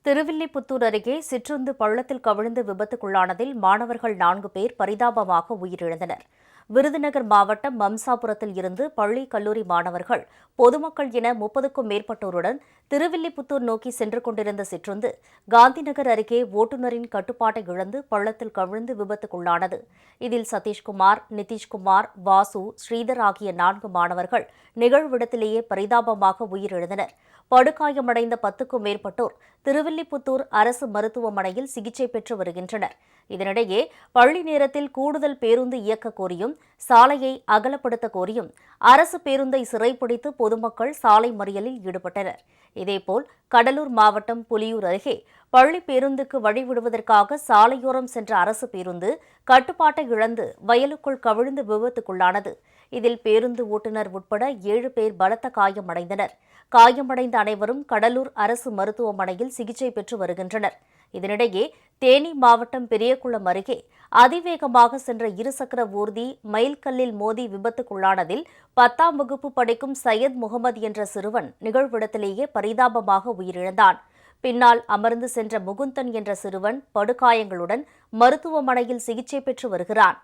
திருவில்லிபுத்தூர் அருகே சிற்றுந்து பள்ளத்தில் கவிழ்ந்து விபத்துக்குள்ளானதில் மாணவர்கள் 4 பேர் பரிதாபமாக உயிரிழந்தனர். விருதுநகர் மாவட்டம் மம்சாபுரத்தில் இருந்து பள்ளி, கல்லூரி மாணவர்கள், பொதுமக்கள் என 30க்கும் மேற்பட்டோருடன் திருவில்லிபுத்தூர் நோக்கி சென்று கொண்டிருந்த சிற்றுந்து காந்திநகர் அருகே ஓட்டுநரின் கட்டுப்பாட்டை இழந்து பள்ளத்தில் கவிழ்ந்து விபத்துக்குள்ளானது. இதில் சதீஷ்குமார், நிதிஷ்குமார், வாசு, ஸ்ரீதர் ஆகிய 4 மாணவர்கள் நிகழ்விடத்திலேயே பரிதாபமாக உயிரிழந்தனர். படுகாயமடைந்த 10க்கும் மேற்பட்டோர் திருவில்லிபுத்தூர் அரசு மருத்துவமனையில் சிகிச்சை பெற்று வருகின்றனர். இதனிடையே பள்ளி நேரத்தில் கூடுதல் பேருந்து இயக்க கோரியும், சாலையை அகலப்படுத்த கோரியும் அரசு பேருந்தை சிறைப்பிடித்து பொதுமக்கள் சாலை மறியலில் ஈடுபட்டனர். இதேபோல் கடலூர் மாவட்டம் புலியூர் அருகே பள்ளி பேருந்துக்கு வழிவிடுவதற்காக சாலையோரம் சென்ற அரசு பேருந்து கட்டுப்பாட்டை இழந்து வயலுக்குள் கவிழ்ந்து விபத்துக்குள்ளானது. இதில் பேருந்து ஓட்டுநர் உட்பட 7 பேர் பலத்த காயமடைந்தனர். காயமடைந்த அனைவரும் கடலூர் அரசு மருத்துவமனையில் சிகிச்சை பெற்று வருகின்றனர். இதனிடையே தேனி மாவட்டம் பெரியகுளம் அருகே அதிவேகமாக சென்ற இருசக்கர ஊர்தி மைல்கல்லில் மோதி விபத்துக்குள்ளானதில் 10ஆம் வகுப்பு படிக்கும் சையத் முகமது என்ற சிறுவன் நிகழ்விடத்திலேயே பரிதாபமாக உயிரிழந்தான். பின்னால் அமர்ந்து சென்ற முகுந்தன் என்ற சிறுவன் படுகாயங்களுடன் மருத்துவமனையில் சிகிச்சை பெற்று வருகிறான்.